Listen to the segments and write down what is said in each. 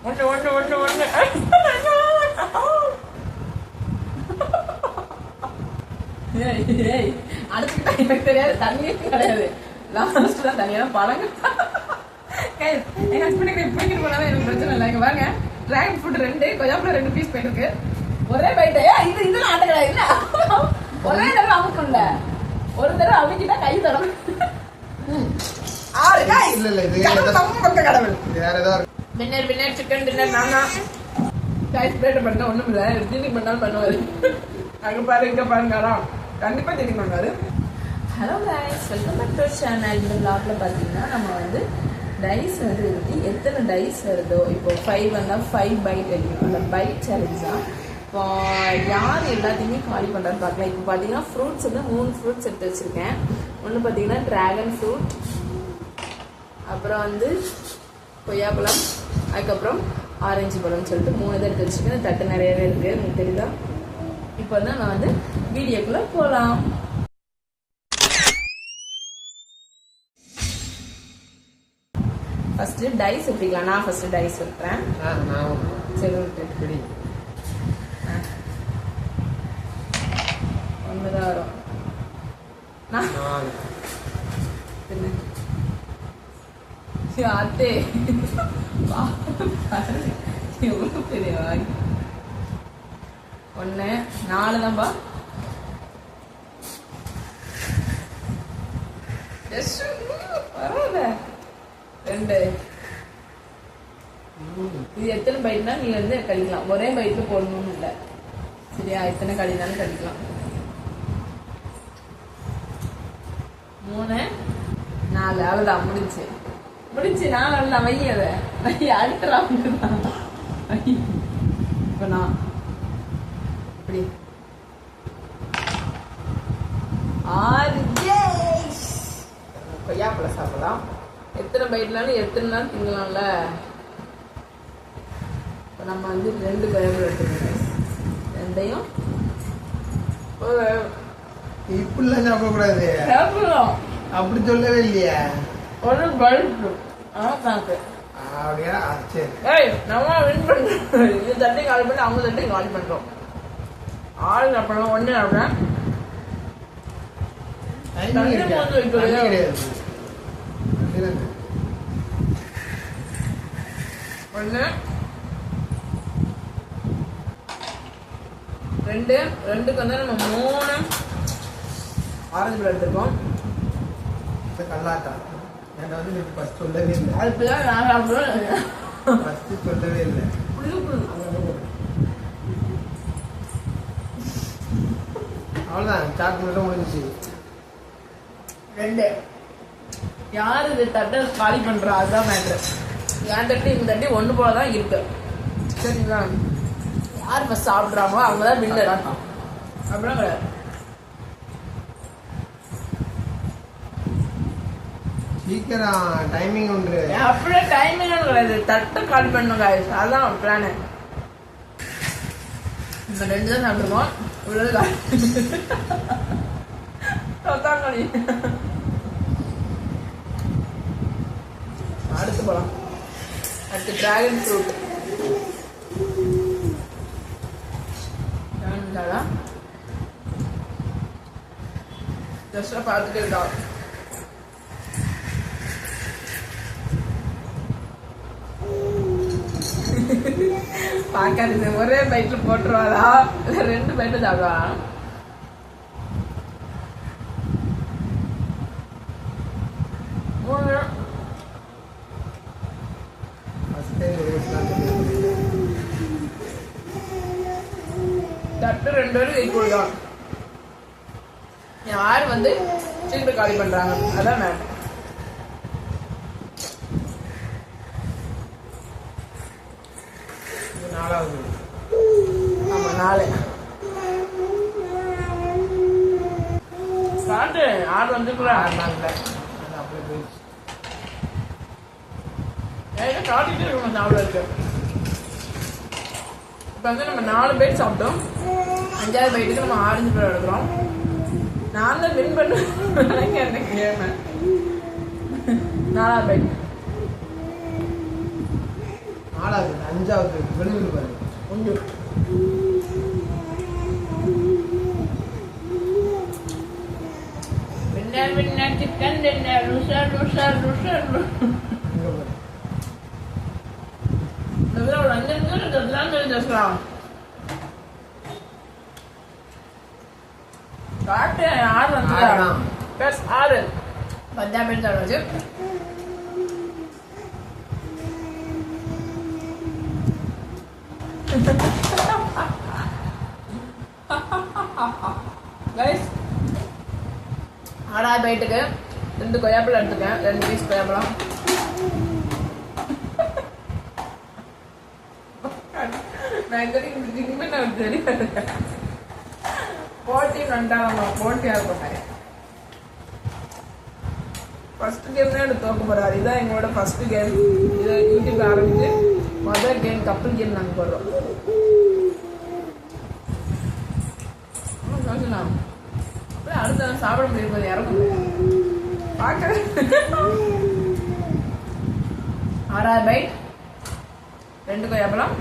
ஒன்று அடுத்து தெரியாது, தண்ணியே கிடையாது. லாஸ்ட் தான் தண்ணியெல்லாம் பழங்க. எங்க ஹஸ்பண்டுக்கு பிடிக்கிட்டு போனாலும் எனக்கு பிரச்சனை இல்லை. இங்க வாங்க, டிராகன் ஃப்ரூட் 2, கொய்யாப்பழம் 2 பீஸ் போயிருக்கு. ஒரே பைட்டு. இதெல்லாம் ஆட்ட கிடையாது. இல்ல ஒரே தடவை அமுக்கும்ல, ஒரு தடவை அமுக்கிட்டா கை தரம். Dinner chicken dinner. நானா ரைஸ் பிளேட் பண்ண ஒண்ணும் இல்லை, திடீர்னு பண்ணாலும் பண்ணுவாரு. அங்க பாரு இங்க பாருங்க, கண்டிப்பா திடீர்னு பண்ணுவாரு. Hello guys, welcome back to channel. இந்த vlogல பார்த்தீங்கன்னா நம்ம வந்து டைஸ் வந்து எத்தனை டைஸ் வருதோ, இப்போ 5 வந்தால் 5 பைட் அடிக்கணும். அந்த பைட் சேலஞ்ச் தான். இப்போ யார் எல்லாத்தையுமே காலி பண்ணுறான்னு பார்க்கலாம். இப்போ பார்த்தீங்கன்னா ஃப்ரூட்ஸ் வந்து 3 ஃப்ரூட்ஸ் எடுத்து வச்சுருக்கேன். ஒன்று பார்த்தீங்கன்னா ட்ராகன் ஃப்ரூட், அப்புறம் வந்து கொய்யாப்பழம், அதுக்கப்புறம் ஆரஞ்சு பழம்னு சொல்லிட்டு 3 தான் எடுத்து வச்சுருக்கேன். தட்டு நிறையவே இருக்குது, உங்களுக்கு தெரியுதா? இப்போ தான் நான் வந்து வீடியோக்குள்ளே போகலாம். ஃபர்ஸ்ட் டைஸ் எடுத்துக்கலாம். நான் ஃபர்ஸ்ட் டைஸ் எடுத்துறேன். சரி விட்டு ஒண்ணுதான் வரும். அத்தே எவ்வளவு பெரிய வாங்கி 1 4 தான்பா. பரவாயில்ல. 2 இது எத்தனை பைட்னா நீ வந்து கடிக்கலாம். ஒரே பைட்ல போடணும்னு இல்லை, சரியா? எத்தனை கடினாலும் கடிக்கலாம். 3 4 அவ்வளவுதான், முடிஞ்சு 4 அவ்வளவுதான். வை அதை வை, அடுத்த ரவுண்டு தான். இப்போ நான் இப்படி 6 கொய்யாப்பழம் சாப்பிடலாம். எத்தனை பைட்னாலும் எத்தனை நாள் திங்கலாம்ல. இப்போ நம்ம வந்து 2 கொய்யாப்பழம் எடுத்துக்கோங்க. 2யும் இப்படிலாம் சாப்பிடக்கூடாது. சாப்பிடலாம், அப்படி சொல்லவே இல்லையா? ஒரு பல்பு கணக்கு. அப்படியா? சரி. ஏய், நம்ம வின் பண்ணுறோம். இது தட்டி காலி பண்ணி அவங்க தட்டி காலி பண்ணுறோம். 6 சாப்பிடலாம், 1 சாப்பிட்றேன். கிடையாது. 1 2 2க்கு வந்து நம்ம 3 ஆரஞ்சு பழம் எடுத்துருக்கோம். கல்லாட்டா என்கிட்ட வந்து நீ ஃபர்ஸ்ட் சொல்லவே இல்லை. அதுதான் நான் சாப்பிடுவேன். ஃபர்ஸ்ட் சொல்லவே இல்லை. அவ்வளோதான், சாக்கு மட்டும் முடிஞ்சிச்சு. 2 யார் இது தட்டை காலி பண்றா அதுதான் மேட்ரு. என் தட்டி இந்த தட்டி 1 போல தான் இருக்கு, சரிங்களா? யார் ஃபர்ஸ்ட் சாப்பிட்றாங்களோ அவங்க தான் வின்னர். அப்படிலாம் கிடையாது. சீக்கிரம் டைமிங் உண்டு. அப்படியே டைமிங் கிடையாது, தட்டை காலி பண்ணணும் guys, அதுதான் பிளானு. இந்த 2 தான் சாப்பிடுவோம். இவ்வளவு தொத்தாங்களி. அடுத்து போலாம். அடுத்து டிராகன் ஃப்ரூட். ஜஸ்டா பார்த்துட்டு இருக்கா. பார்க்காது, ஒரே பைட்ல போட்டுருவாளா இல்ல 2 பைட்ல சாப்பிடுவா? தட்டு 2 பேரும் ஈக்குவல் தான். யார் வந்து சீக்கிரம் காலி பண்றாங்க அதான் மேம். நாலாவது. ஆமா 4 ஸ்டார்ட். 6 வந்துக்குறா. 6 நாள்ல அது அப்படியே போயிடுச்சு. காட்டிட்டு இருக்கணும் சாப்பிட இருக்கு. இப்போ வந்து நம்ம 4 பைட் சாப்பிட்டோம். 5வது பைட்டுக்கு நம்ம ஆரஞ்சு பழம் எடுக்கிறோம். நான் தான் வின் பண்ணுவேன் எனக்கு கேம. 4வது பைட் 4வது 5வது வெளியூர் பாரு உண்டு. Winner chicken dinner rusher rusher rusher. இதுல ஒரு 5 நிமிஷம் இதெல்லாம் பேசலாம். காட்டு 6 வந்து ப்ளஸ் 6 10 வச்சு கைஸ் 6 பைட்டுக்கு 2 கொய்யாப்பழம் எடுத்துக்கேன். 2 பீஸ் கொய்யாப்பழம். நான் இதுமே நான் தெரியும் போட்டி கண்டாமா போட்டியாக இருப்பாங்க. ஃபர்ஸ்ட் கேம் தான் தோக்க போறாரு. இதான் எங்களோட ஃபர்ஸ்ட் கேம். இதை யூடியூப்ல ஆரம்பிச்சு முதல் கேம் கப்பல் கேம் நாங்கள் போடுறோம். அடுத்த சாப்பிட முடியும் இறங்க பார்க்க 6 பைட் 2 கொய்யாப்பழம்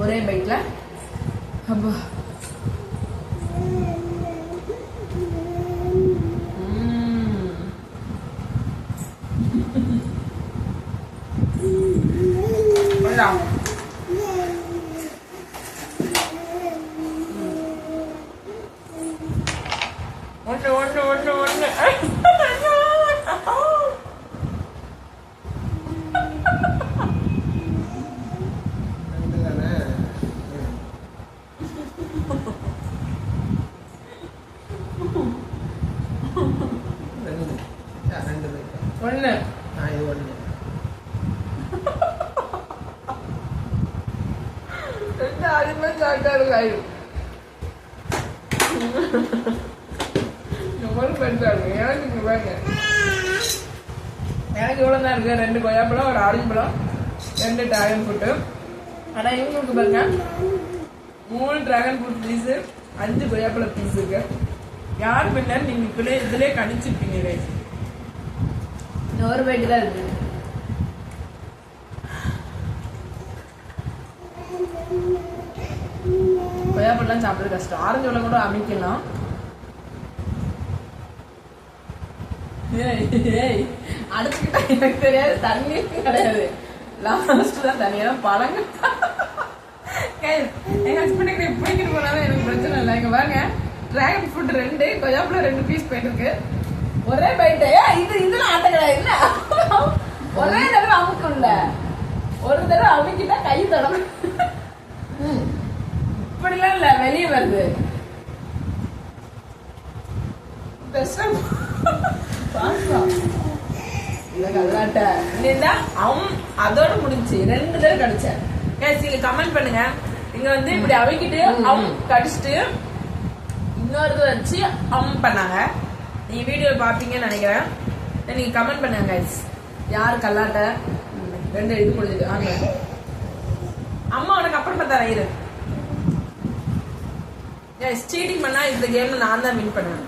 ஒரே பைட்ல. அப்பா ஒன்று எனக்கு இவ்வளோ தான் இருக்கு. 2 கொய்யாப்பழம் ஒரு ஆரஞ்சு பழம் 2 டிராகன் ஃப்ரூட்டு. ஆனால் இவங்களுக்கு பாருங்க 3 டிராகன் ஃப்ரூட் பீஸு 5 கொய்யாப்பழ பீஸ் இருக்கு. யார் பின்னர் நீங்க இதுல கணிச்சிருப்பீங்க. இன்னொரு பைட்டு தான் இருக்கு. கொய்யாப்பழம் சாப்பிட்றது கஷ்டம். ஆரஞ்சு பழம் கூட அமைக்கலாம். அடிச்சுக்கிட்டா எனக்கு தெரியாது. தண்ணி கிடையாது. லாஸ்ட் தான் தண்ணி. ஏன்னா பழங்க எங்க ஹஸ்பண்டுக்கு பிடிக்கிட்டு போனாலும் எனக்கு பிரச்சனை இல்லை. இங்க பாருங்க டிராகன் ஃப்ரூட் 2 கொய்யாப்பழம் 2 பீஸ் போயிட்டு ஒரே பைட்டு. இதெல்லாம் ஆட்ட கிடையாது. இல்ல ஒரே தடவை அமுக்கும்ல. ஒரு தடவை அமுக்கிட்டா கை தடவை இப்படிலாம் இல்ல வெளியே வருது. அதோட முடிஞ்சு 2 தடவை கடிச்சேன். நீங்க கமெண்ட் பண்ணுங்க. இங்க வந்து இப்படி அவிக்கிட்டு கடிச்சிட்டு இன்னொரு வச்சு பண்ணாங்க. நீங்க வீடியோ பாப்பீங்கன்னு நினைக்கிறேன். நீங்க கமெண்ட் பண்ணுங்க கைஸ். யாரு கல்லாட்ட 2 இது முடிஞ்சது. அம்மா உனக்கு அப்புறம் பார்த்தா இரு. சீட்டிங் பண்ணா இந்த கேம்ல நான் தான் வின் பண்ணுவேன்.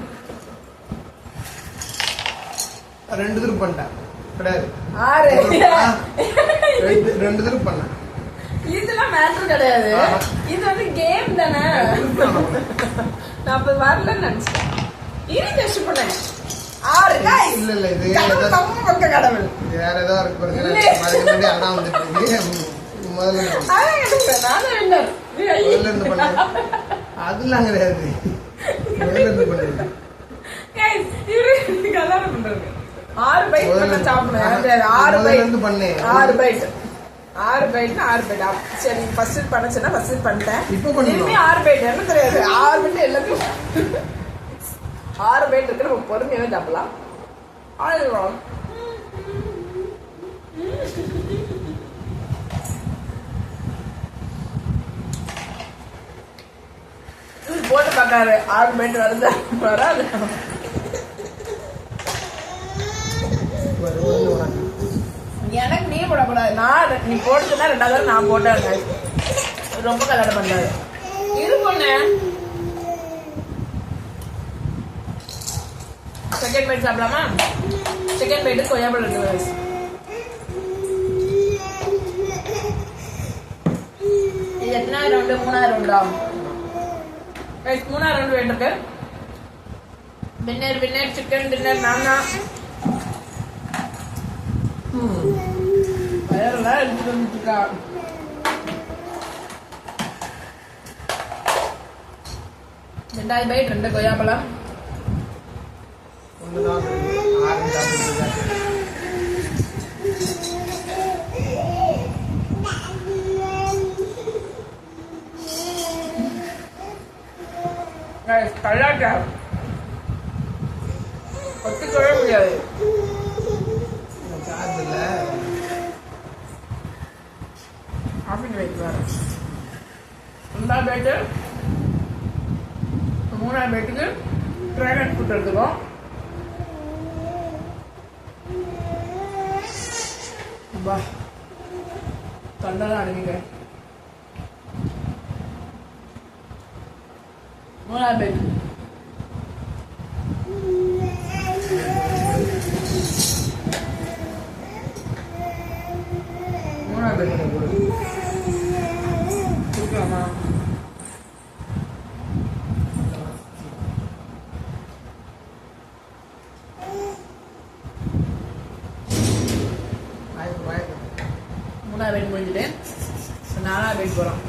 2 தடவை பண்ணிட்டேன் கிடையாது. 2 தடவை பண்ணேன். இதெல்லாம் மேட்டர் கிடையாது. இது வந்து கேம் தானே. நான் அப்ப வரலன்னு நினைச்சேன். இது டெஸ்ட் பண்ணேன். 6 गाइस. இல்ல இது கடவுள் வேற ஏதோ இருக்கு பாருங்க. அண்ணா வந்துட்டு முதல்ல நானே வின்னர். முதல்ல இருந்து பண்ணேன். அதெல்லாம் கிடையாது. முதல்ல இருந்து பண்ணேன். गाइस இது கலார பண்றாங்க. 6 பைட் பண்ண சாப்பிடுறேன். 6 பைட் பண்ணேன். 6 பைட் 6 பைட் 6 பைட். சரி ஃபர்ஸ்ட் பண்ணச்சனா ஃபர்ஸ்ட் பண்ணிட்டேன். இப்போ பண்ணி 6 பைட் என்ன தெரியாது. 6 பைட் எல்லாத்தையும் 6 பைட் இருக்கு. நம்ம பொறுமையாவே சாப்பிடலாம். ஆயிரம் போட்டு பார்க்காரு. 6 பைட் வருது வராது. எனக்கு நீ போடக்கூடாது. நான் நீ போட்டுனா 2வது நான் போட்டேன். ரொம்ப கல்யாணம் பண்ணாரு. இது பொண்ணு செகண்ட் பைட் சாப்பிடலாமா? செகண்ட் பைட்டு கொய்யாப்பழம் இருக்கு. என்ன ரவுண்டு? 3ஆவது ரவுண்டா? கைஸ் 3ஆவது ரவுண்டு வேண்டிருக்கு. வின்னர் சிக்கன் டின்னர் நானா. வயரெல்லாம் எடுத்துட்டு வந்துட்டுருக்கா. ரெண்டாவது பைட் 2 கொய்யாப்பழம். கல்லாட்டா ஒத்துக்கவே முடியாது. அப்படின்னு வைக்கிறாரு. 2ஆவது பேட்டு 3ஆவது பேட்டுக்கு ட்ராகன் ஃப்ரூட் எடுத்துக்கோம். தொண்டை அடங்கிக்க. 3ஆவது பேட்டு கொடுக்கலாமா? மூணாவது முடிஞ்சுட்டு 4ஆவது பேட் போகிறோம்.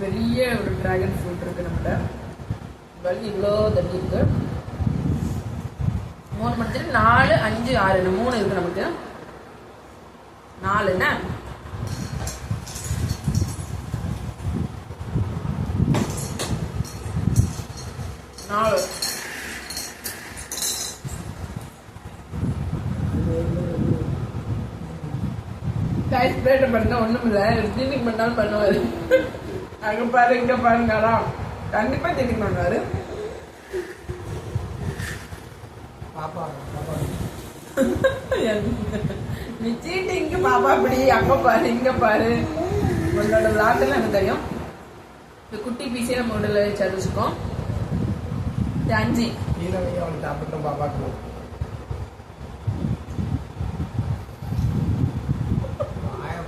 பெரிய ஒரு டிராகன் ஃப்ரூட் இருக்கு நம்மகிட்ட. வலி இவ்வளோ தண்ணி இருக்கு. 3 முடிச்சுட்டு 4, 5, 6 3 இருக்கு நமக்கு. 4 என்ன 4 டைஸ் பிளேட் பண்ண ஒண்ணும் இல்ல. கிளீனிங் பண்ணாலும் பண்ணுவாரு. அங்க பாரு இங்க பாருங்கடா. கண்டிப்பா கிளீனிங் பண்ணுவாரு. பாப்பா நீ சீட்டிங்கு பாப்பா இப்படி அங்க பாரு இங்க பாரு. உன்னோட விளாட்டுல எனக்கு தெரியும். இந்த குட்டி பீஸே நம்ம உடல வச்சுக்கோம். 5 கீழே அவனுக்கு சாப்பிட்டோம் பாப்பாக்கு.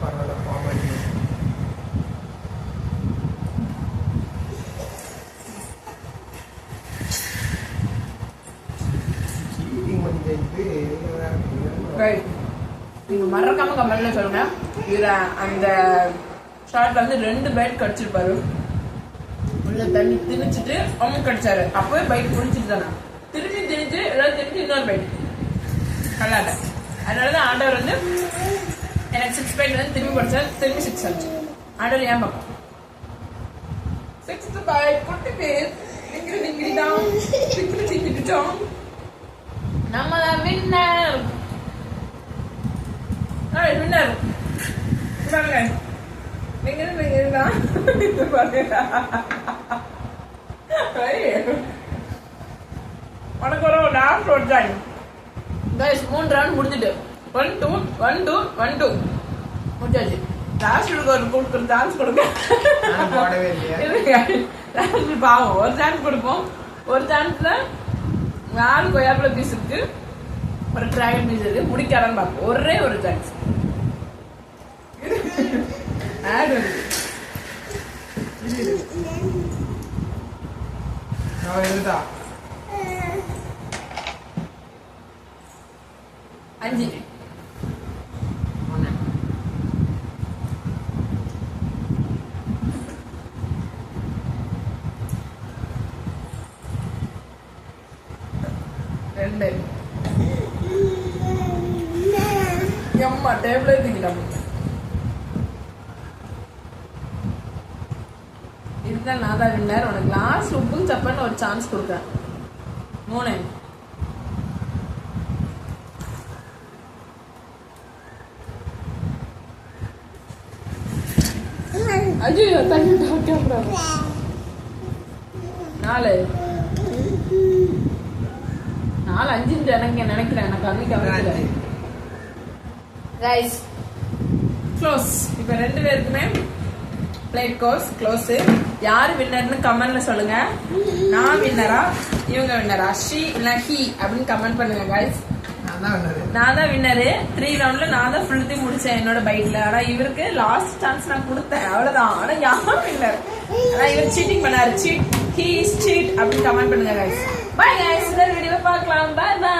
பரவாயில்ல பாமாட்டி நீங்க மறக்காம கமெண்ட்ல சொல்லுங்க. இதுல அந்த ஷார்ட்ல வந்து 2 பைட் கடிச்சிருப்பாரு. உள்ள தண்ணி திணிச்சிட்டு அவங்க கடிச்சாரு. அப்பவே பைட் முடிச்சிட்டு தானே திரும்பி திணிச்சு எல்லாம் திணிச்சு இன்னொரு பைட் கல்லாட்ட. அதனாலதான் ஆர்டர் வந்து எனக்கு 6 பைட் வந்து திரும்பி படிச்சாரு. திரும்பி 6 ஆச்சு. ஆர்டர் ஏன் பார்ப்போம். 6th பைட் குட்டி பேர் நம்ம வின்னர். வின்னர் பாருங்க. நீங்க உனக்கு ஒரு லாஸ்ட் ஒரு டைம் கைஸ் 3 ரவுண்ட் முடிஞ்சிட்டு 1 2 1 2 1 2 முடிஞ்சாச்சு. லாஸ்ட் ஒரு சான்ஸ் கொடுங்க. போடவே இல்லையா? லாஸ்ட் பாவம் ஒரு சான்ஸ் கொடுப்போம். ஒரு சான்ஸ்ல 4 கொய்யாப்பழ பீஸ் இருக்கு. ஒரு டிராகன் பீஸ் இருக்கு. முடிக்காரன்னு பார்ப்போம். ஒரே ஒரு சான்ஸ். ஆட் வந்து நான் எழுதா 5 2 எம்மா டேபிளே தூக்கிட்டாங்க. இதுதான் நான் தான் வின்னர். உனக்கு லாஸ்ட் உப்பும் சப்பன்னு ஒரு சான்ஸ் கொடுக்குறேன். 3 ஐயோ தண்ணி 4 5 எனக்கு நினைக்கிறேன். எனக்கு கவனிக்கல ரைஸ் க்ளோஸ். இப்ப 2 பேருக்குமே பிளேட் க்ளோஸ். யார் வின்னர்னு கமெண்ட்ல சொல்லுங்க. நான் வின்னரா இவங்க வின்னரா ஷீ இல்ல ஹி அப்படின்னு கமெண்ட் பண்ணுங்க கைஸ். நான் தான் வின்னரு. 3 ரவுண்ட்ல நான் தான் ஃபுல்த்தையும் முடிச்சேன் என்னோட பைக்ல. ஆனா இவருக்கு லாஸ்ட் சான்ஸ் நான் கொடுத்தேன், அவ்வளவுதான். ஆனா யாரும் வின்னர். ஆனா இவர் சீட்டிங் பண்ணாரு. சீட், ஹி இஸ் சீட் அப்படின்னு கமெண்ட் பண்ணுங்க गाइस. பை गाइस, இந்த வீடியோவை பார்க்கலாம். Bye by.